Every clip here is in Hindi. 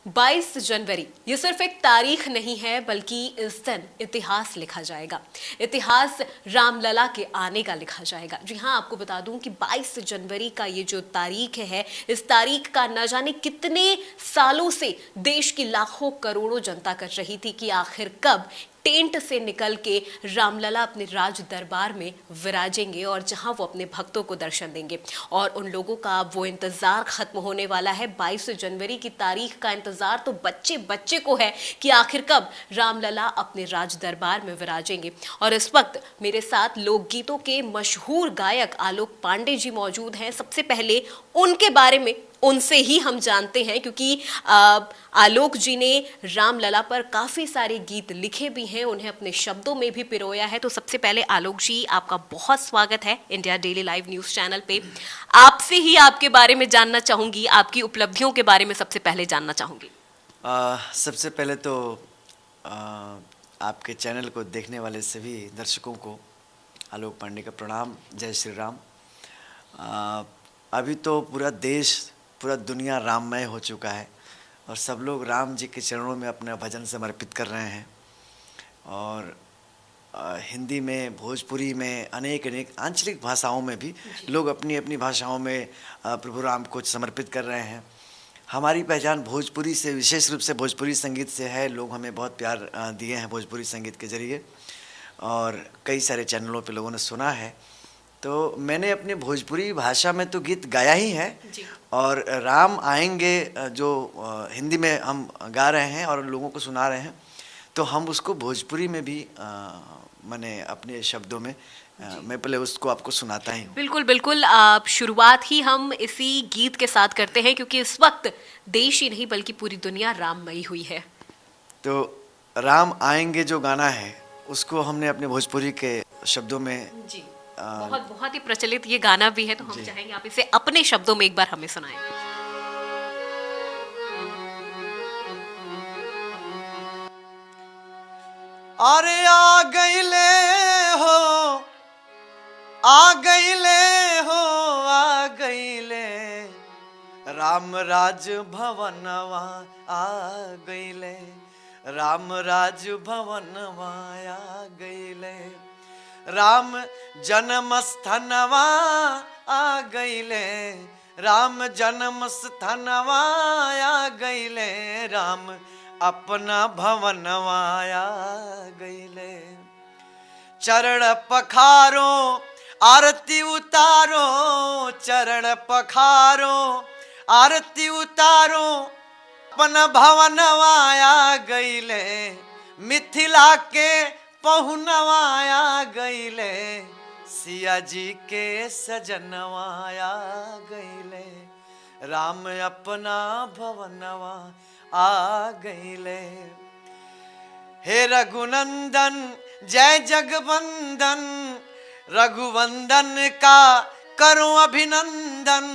22 जनवरी ये सिर्फ एक तारीख नहीं है, बल्कि इस दिन इतिहास लिखा जाएगा। इतिहास रामलला के आने का लिखा जाएगा। जी हाँ, आपको बता दूं कि 22 जनवरी का ये जो तारीख है, इस तारीख का न जाने कितने सालों से देश की लाखों करोड़ों जनता कर रही थी कि आखिर कब टेंट से निकल के रामलला अपने राज दरबार में विराजेंगे और जहां वो अपने भक्तों को दर्शन देंगे। और उन लोगों का वो इंतजार खत्म होने वाला है। 22 जनवरी की तारीख का इंतजार तो बच्चे बच्चे को है कि आखिर कब रामलला अपने राज दरबार में विराजेंगे। और इस वक्त मेरे साथ लोकगीतों के मशहूर गायक आलोक पांडे जी मौजूद हैं। सबसे पहले उनके बारे में उनसे ही हम जानते हैं, क्योंकि आलोक जी ने रामलला पर काफी सारे गीत लिखे भी हैं, उन्हें अपने शब्दों में भी पिरोया है। तो सबसे पहले आलोक जी, आपका बहुत स्वागत है India daily live news channel पे। आपसे ही आपके बारे में जानना चाहूंगी, आपकी उपलब्धियों के बारे में सबसे पहले जानना चाहूंगी। सबसे पहले तो आपके चैनल को देखने वाले सभी दर्शकों को आलोक पांडे का प्रणाम। जय श्री राम। अभी तो पूरा देश, पूरा दुनिया राममय हो चुका है और सब लोग राम जी के चरणों में अपना भजन समर्पित कर रहे हैं। और हिंदी में, भोजपुरी में, अनेक अनेक आंचलिक भाषाओं में भी लोग अपनी अपनी भाषाओं में प्रभु राम को समर्पित कर रहे हैं। हमारी पहचान भोजपुरी से, विशेष रूप से भोजपुरी संगीत से है। लोग हमें बहुत प्यार दिए हैं भोजपुरी संगीत के ज़रिए और कई सारे चैनलों पे लोगों ने सुना है। तो मैंने अपने भोजपुरी भाषा में तो गीत गाया ही है और राम आएंगे जो हिंदी में हम गा रहे हैं और लोगों को सुना रहे हैं, तो हम उसको भोजपुरी में भी मैंने अपने शब्दों में मैं पहले उसको आपको सुनाता ही हूँ। बिल्कुल बिल्कुल। शुरुआत ही हम इसी गीत के साथ करते हैं, क्योंकि इस वक्त देश ही नहीं बल्कि पूरी दुनिया राममयी हुई है। तो राम आएंगे जो गाना है उसको हमने अपने भोजपुरी के शब्दों में जी बहुत बहुत ही प्रचलित ये गाना भी है, तो हम चाहेंगे आप इसे अपने शब्दों में एक बार हमें सुनाएं। अरे आ गईले हो, आ गईले हो, आ गईले राम राज भवनवा, आ गईले राम राज भवनवा, आ गईले राम जन्म स्थनवा, आ गईले राम जन्म स्थनवा, आ गईले राम अपना भवनवा, आ गईले चरण पखारो, आरती उतारो, चरण पखारो, आरती उतारो, अपन भवनवा, आ गईले मिथिला के पहुनवा, आ गईले सिया जी के सजनवा, आ गईले राम अपना भवनवा, आ गईले। हे रघुनंदन जय जगवंदन, रघुवंदन का करो अभिनंदन,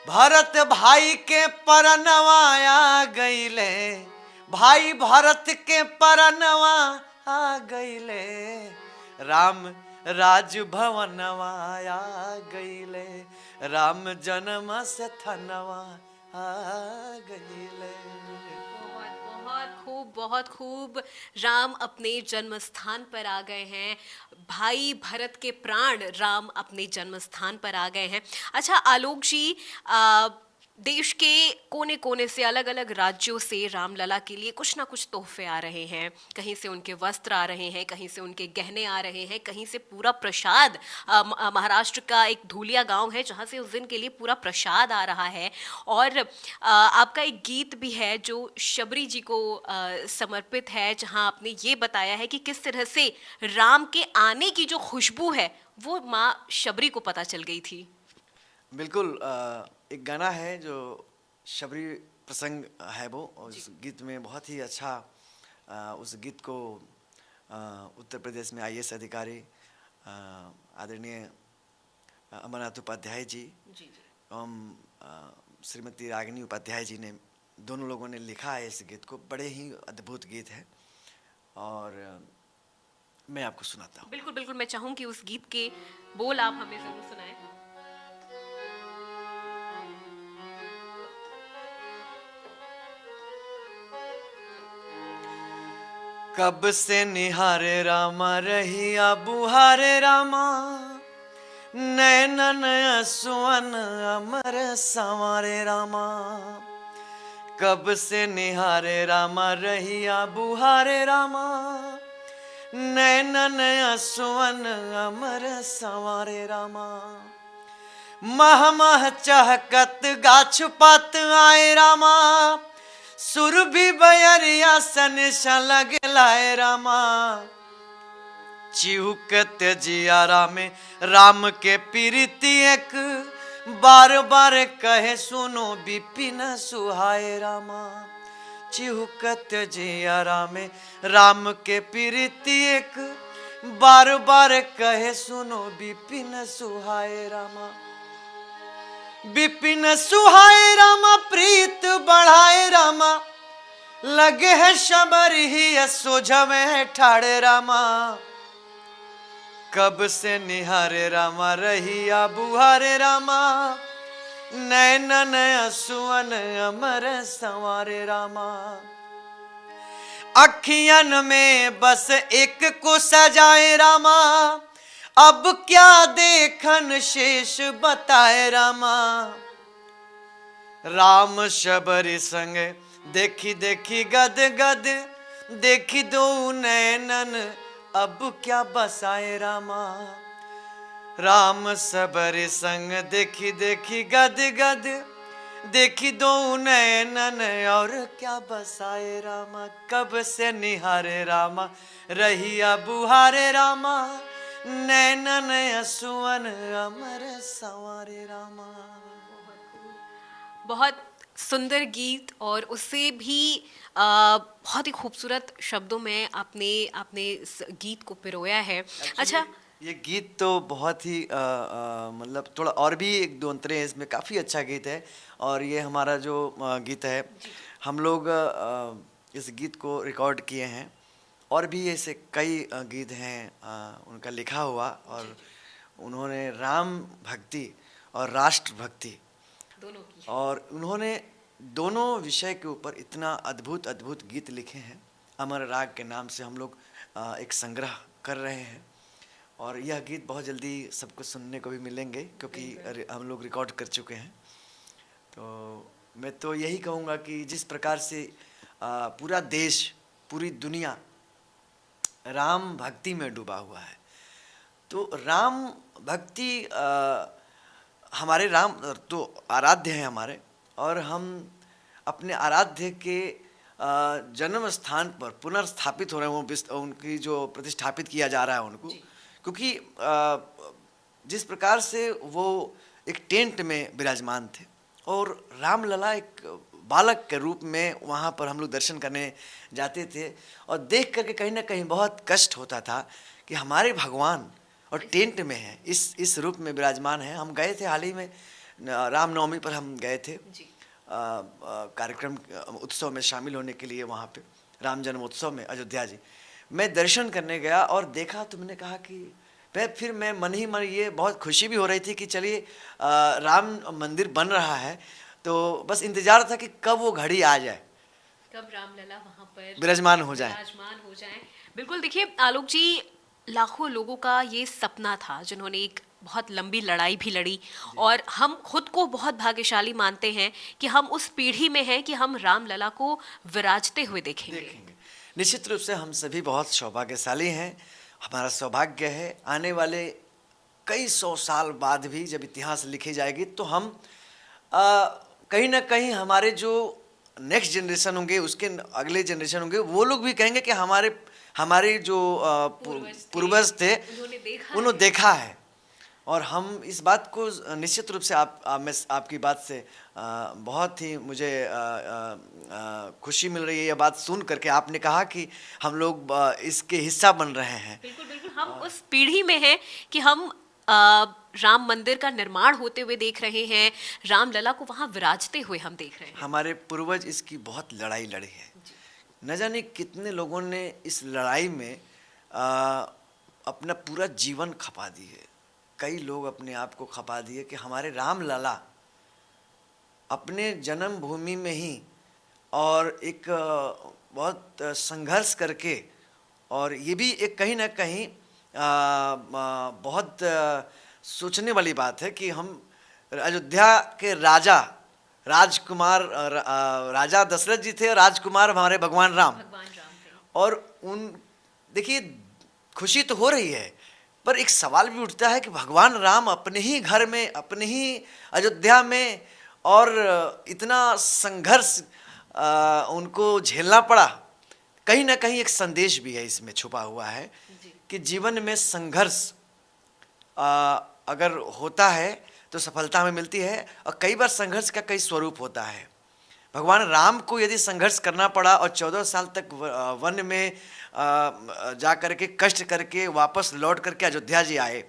भरत भाई के परनवा, आ गईले भाई भरत के परनवा, आ गईले राम राज भवनवा, आ गईले राम जन्म स्थनवा, आ गईले। बहुत खूब। राम अपने जन्म स्थान पर आ गए हैं। भाई भरत के प्राण राम अपने जन्म स्थान पर आ गए हैं। अच्छा आलोक जी, देश के कोने कोने से, अलग अलग राज्यों से रामलला के लिए कुछ ना कुछ तोहफे आ रहे हैं। कहीं से उनके वस्त्र आ रहे हैं, कहीं से उनके गहने आ रहे हैं, कहीं से पूरा प्रसाद। महाराष्ट्र का एक धूलिया गांव है जहां से उस दिन के लिए पूरा प्रसाद आ रहा है। और आपका एक गीत भी है जो शबरी जी को समर्पित है, जहां आपने ये बताया है कि किस तरह से राम के आने की जो खुशबू है वो माँ शबरी को पता चल गई थी। बिल्कुल। एक गाना है जो शबरी प्रसंग है, वो उस गीत में बहुत ही अच्छा उस गीत को उत्तर प्रदेश में आईएएस अधिकारी आदरणीय अमरनाथ उपाध्याय जी एवं श्रीमती रागिनी उपाध्याय जी ने, दोनों लोगों ने लिखा है इस गीत को। बड़े ही अद्भुत गीत है और मैं आपको सुनाता हूँ। बिल्कुल बिल्कुल, मैं चाहूंगी उस गीत के बोल आप हमें जरूर सुनाएं। कब से निहारे रामा रहिया बुहारे रामा, नैनन सुवन अमर संवारे रामा। कब से निहारे रामा रहिया बुहारे रामा, नैनन सुवन अमर संवारे रामा। मह मह चहकत गाछ पात आए रामा, सुर भी बयरिया सन लग लाए रामा। चिहुकत जियारा में राम के प्रीति एक, बार बार कहे सुनो बिपिन सुहाए रामा। चिहुकत जियारा में राम के प्रीति एक, बार बार कहे सुनो बिपिन सुहाए रामा। बिपिन सुहाए रामा प्रीत बढ़ाए रामा, लगे है शबर ही सोझवे ठाड़े रामा। कब से निहारे रामा रहिया बुहारे रामा, नैनन सुवन अमर संवारे रामा। अखियन में बस एक को सजाए रामा, अब क्या देखन शेष बताए रामा। राम शबरी संग देखी देखी गद गद, देखी दो नैनन अब क्या बसाए रामा। राम सबरी संग देखी देखी गद गद, देखी दो नैनन और क्या बसाए रामा। कब से निहारे रामा रहिया बुहारे रामा, नैनन सुवन अमर संवारे रामा। बहुत सुंदर गीत, और उससे भी बहुत ही खूबसूरत शब्दों में आपने आपने इस गीत को पिरोया है। अच्छा, ये गीत तो बहुत ही मतलब थोड़ा और भी एक दो अंतरे हैं इसमें, काफ़ी अच्छा गीत है। और ये हमारा जो गीत है, हम लोग इस गीत को रिकॉर्ड किए हैं, और भी ऐसे कई गीत हैं उनका लिखा हुआ, और उन्होंने राम भक्ति और राष्ट्र भक्ति दोनों की, और उन्होंने दोनों विषय के ऊपर इतना अद्भुत अद्भुत गीत लिखे हैं। अमर राग के नाम से हम लोग एक संग्रह कर रहे हैं, और यह गीत बहुत जल्दी सबको सुनने को भी मिलेंगे, क्योंकि हम लोग रिकॉर्ड कर चुके हैं। तो मैं तो यही कहूँगा कि जिस प्रकार से पूरा देश, पूरी दुनिया राम भक्ति में डूबा हुआ है, तो राम भक्ति हमारे राम तो आराध्य हैं हमारे, और हम अपने आराध्य के जन्म स्थान पर पुनर्स्थापित हो रहे हैं। वो उनकी जो प्रतिष्ठापित किया जा रहा है उनको, क्योंकि जिस प्रकार से वो एक टेंट में विराजमान थे, और रामलला एक बालक के रूप में वहाँ पर हम लोग दर्शन करने जाते थे, और देख करके कहीं ना कहीं बहुत कष्ट होता था कि हमारे भगवान और टेंट में है, इस रूप में विराजमान है। हम गए थे हाल ही में, रामनवमी पर हम गए थे कार्यक्रम उत्सव में शामिल होने के लिए, वहाँ पे राम जन्म उत्सव में अयोध्या जी। मैं दर्शन करने गया और देखा, तो मैंने कहा कि फिर मैं मन ही मन, ये बहुत खुशी भी हो रही थी कि चलिए राम मंदिर बन रहा है, तो बस इंतजार था कि कब वो घड़ी आ जाए, कब रामलला वहाँ पर विराजमान हो जाए। बिल्कुल, देखिए आलोक जी, लाखों लोगों का ये सपना था जिन्होंने एक बहुत लंबी लड़ाई भी लड़ी, और हम खुद को बहुत भाग्यशाली मानते हैं कि हम उस पीढ़ी में हैं कि हम रामलला को विराजते हुए देखेंगे। निश्चित रूप से हम सभी बहुत सौभाग्यशाली हैं। हमारा सौभाग्य है आने वाले कई सौ साल बाद भी जब इतिहास लिखी जाएगी, तो हम कहीं ना कहीं हमारे जो नेक्स्ट जनरेशन होंगे, उसके अगले जनरेशन होंगे, वो लोग भी कहेंगे कि हमारे जो पूर्वज थे उन्होंने देखा है। और हम इस बात को निश्चित रूप से मैं आपकी बात से बहुत ही मुझे खुशी मिल रही है, यह बात सुन करके। आपने कहा कि हम लोग इसके हिस्सा बन रहे हैं। बिल्कुल बिल्कुल, हम उस पीढ़ी में हैं कि हम राम मंदिर का निर्माण होते हुए देख रहे हैं, रामलला को वहाँ विराजते हुए हम देख रहे हैं। हमारे पूर्वज इसकी बहुत लड़ाई लड़े हैं, न जाने कितने लोगों ने इस लड़ाई में अपना पूरा जीवन खपा दी है। कई लोग अपने आप को खपा दिए कि हमारे रामलला अपने जन्मभूमि में ही और एक बहुत संघर्ष करके और ये भी एक कहीं ना कहीं बहुत सोचने वाली बात है कि हम अयोध्या के राजा राजकुमार राजा दशरथ जी थे और राजकुमार हमारे भगवान राम। और उन देखिए खुशी तो हो रही है, पर एक सवाल भी उठता है कि भगवान राम अपने ही घर में, अपने ही अयोध्या में, और इतना संघर्ष उनको झेलना पड़ा। कहीं ना कहीं एक संदेश भी है इसमें छुपा हुआ है कि जीवन में संघर्ष अगर होता है तो सफलता हमें मिलती है, और कई बार संघर्ष का कई स्वरूप होता है। भगवान राम को यदि संघर्ष करना पड़ा और 14 साल तक वन में जा करके कष्ट करके वापस लौट करके अयोध्या जी आए,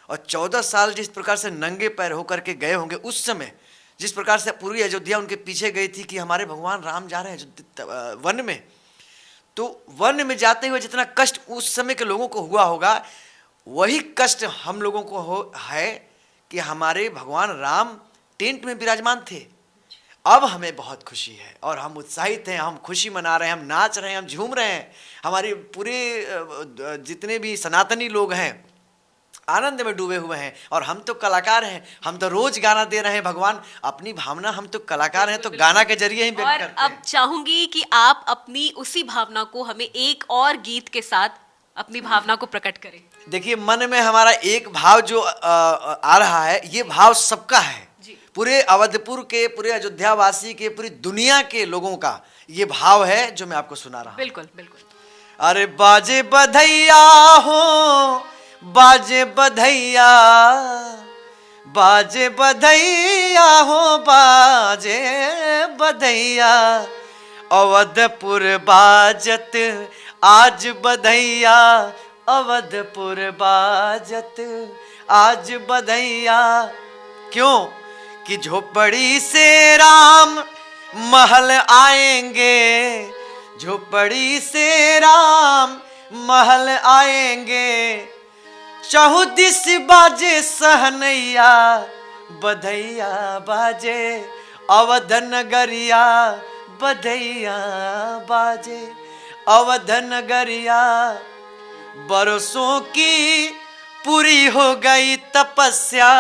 और 14 साल जिस प्रकार से नंगे पैर होकर के गए होंगे, उस समय जिस प्रकार से पूरी अयोध्या उनके पीछे गई थी कि हमारे भगवान राम जा रहे हैं वन में, तो वन में जाते हुए जितना कष्ट उस समय के लोगों को हुआ होगा, वही कष्ट हम लोगों को है कि हमारे भगवान राम टेंट में विराजमान थे। अब हमें बहुत खुशी है और हम उत्साहित हैं, हम खुशी मना रहे हैं, हम नाच रहे हैं, हम झूम रहे हैं। हमारे पूरे जितने भी सनातनी लोग हैं आनंद में डूबे हुए हैं, और हम तो कलाकार हैं, हम तो रोज गाना दे रहे हैं। भगवान अपनी भावना, हम तो कलाकार हैं, तो गाना के जरिए ही व्यक्त करते हैं। अब चाहूंगी कि आप अपनी उसी भावना को हमें एक और गीत के साथ अपनी भावना को प्रकट करें। देखिए, मन में हमारा एक भाव जो आ रहा है, ये भाव सबका है, पूरे अवधपुर के, पूरे अयोध्या वासी के, पूरी दुनिया के लोगों का ये भाव है जो मैं आपको सुना रहा हूं। बिल्कुल बिल्कुल। अरे बाजे बधैया हो, बाजे बधैया, बाजे बधैया हो, बाजे बधैया, अवधपुर बाजत आज बधैया, अवधपुर बाजत आज बधैया। क्यों? कि झोपड़ी से राम महल आएंगे, झोपड़ी से राम महल आएंगे, चहुदिस बाजे सहनैया, बधैया बाजे, अवध नगरिया, बधैया बाजे, अवध नगरिया। बरसों की पूरी हो गई तपस्या,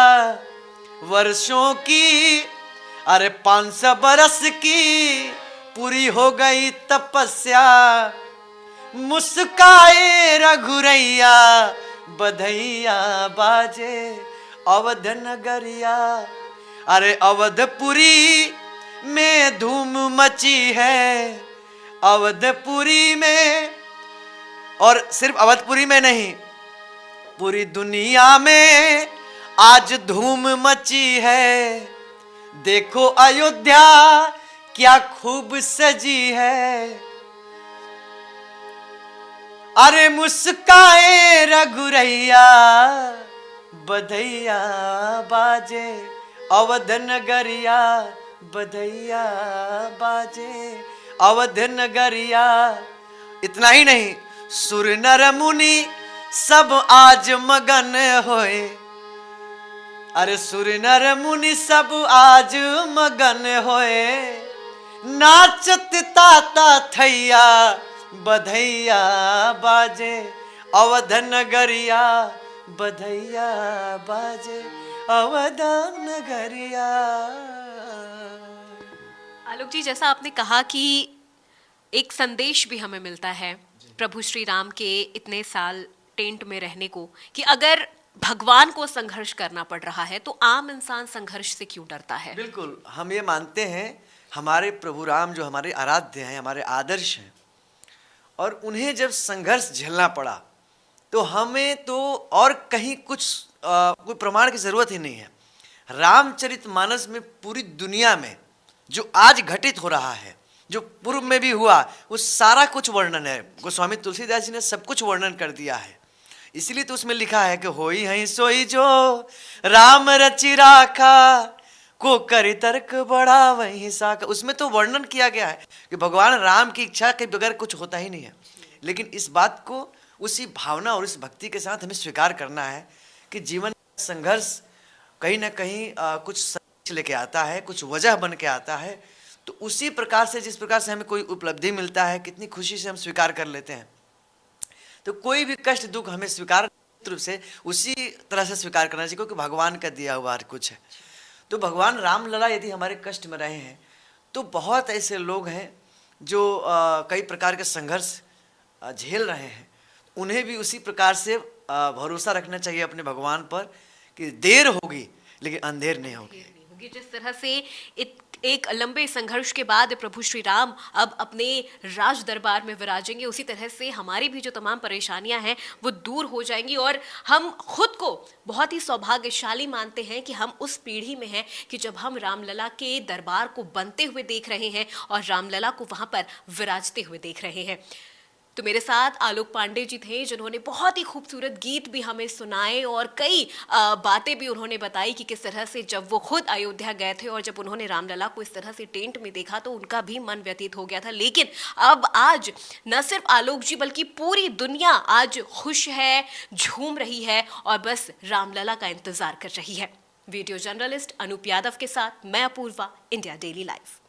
वर्षों की, अरे 500 बरस की पूरी हो गई तपस्या, मुस्काए रघुरैया, बधैया बाजे, अवध नगरिया। अरे अवधपुरी में धूम मची है, अवधपुरी में, और सिर्फ अवधपुरी में नहीं, पूरी दुनिया में आज धूम मची है। देखो अयोध्या क्या खूब सजी है, अरे मुस्काए रघुरैया, बधैया बाजे, अवध नगरिया, बधैया बाजे, अवध नगरिया। इतना ही नहीं, सुर नर मुनि सब आज मगन होए, अरे सुर नर मुनि सब आज मगन होए, नाचत ताता थैया, बधैया बाजे, अवध नगरिया, बधैया बाजे, अवध नगरिया। आलोक जी, जैसा आपने कहा कि एक संदेश भी हमें मिलता है प्रभु श्री राम के इतने साल टेंट में रहने को, कि अगर भगवान को संघर्ष करना पड़ रहा है तो आम इंसान संघर्ष से क्यों डरता है। बिल्कुल, हम ये मानते हैं हमारे प्रभु राम जो हमारे आराध्य हैं, हमारे आदर्श हैं, और उन्हें जब संघर्ष झेलना पड़ा तो हमें तो और कहीं कुछ कोई प्रमाण की जरूरत ही नहीं है। रामचरितमानस में पूरी दुनिया में जो आज घटित हो रहा है, जो पूर्व में भी हुआ, वो सारा कुछ वर्णन है। गोस्वामी तुलसीदास जी ने सब कुछ वर्णन कर दिया है। इसलिए तो उसमें लिखा है कि होई हई सोई जो राम रचि राखा, को करि तर्क बड़ा वही साका। उसमें तो वर्णन किया गया है कि भगवान राम की इच्छा के बगैर कुछ होता ही नहीं है। लेकिन इस बात को, उसी भावना और इस भक्ति के साथ हमें स्वीकार करना है कि जीवन संघर्ष कहीं ना कहीं कुछ संदेश लेके आता है, कुछ वजह बन के आता है। तो उसी प्रकार से, जिस प्रकार से हमें कोई उपलब्धि मिलता है, कितनी खुशी से हम स्वीकार कर लेते हैं। तो कोई भी कष्ट दुख हमें स्वीकार रूप से उसी तरह से स्वीकार करना चाहिए, क्योंकि भगवान का दिया हुआ कुछ है। तो भगवान रामलला यदि हमारे कष्ट में रहे हैं, तो बहुत ऐसे लोग हैं जो कई प्रकार के संघर्ष झेल रहे हैं, उन्हें भी उसी प्रकार से भरोसा रखना चाहिए अपने भगवान पर कि देर होगी लेकिन अंधेर नहीं होगी। जिस तरह से एक लंबे संघर्ष के बाद प्रभु श्री राम अब अपने राज दरबार में विराजेंगे, उसी तरह से हमारी भी जो तमाम परेशानियां हैं वो दूर हो जाएंगी और हम खुद को बहुत ही सौभाग्यशाली मानते हैं कि हम उस पीढ़ी में हैं कि जब हम रामलला के दरबार को बनते हुए देख रहे हैं और रामलला को वहां पर विराजते हुए देख रहे हैं। तो मेरे साथ आलोक पांडे जी थे, जिन्होंने बहुत ही खूबसूरत गीत भी हमें सुनाए और कई बातें भी उन्होंने बताई कि किस तरह से जब वो खुद अयोध्या गए थे और जब उन्होंने रामलला को इस तरह से टेंट में देखा तो उनका भी मन व्यतीत हो गया था। लेकिन अब आज न सिर्फ आलोक जी बल्कि पूरी दुनिया आज खुश है, झूम रही है और बस रामलला का इंतजार कर रही है। वीडियो जर्नलिस्ट अनूप यादव के साथ मैं अपूर्वा, इंडिया डेली लाइव।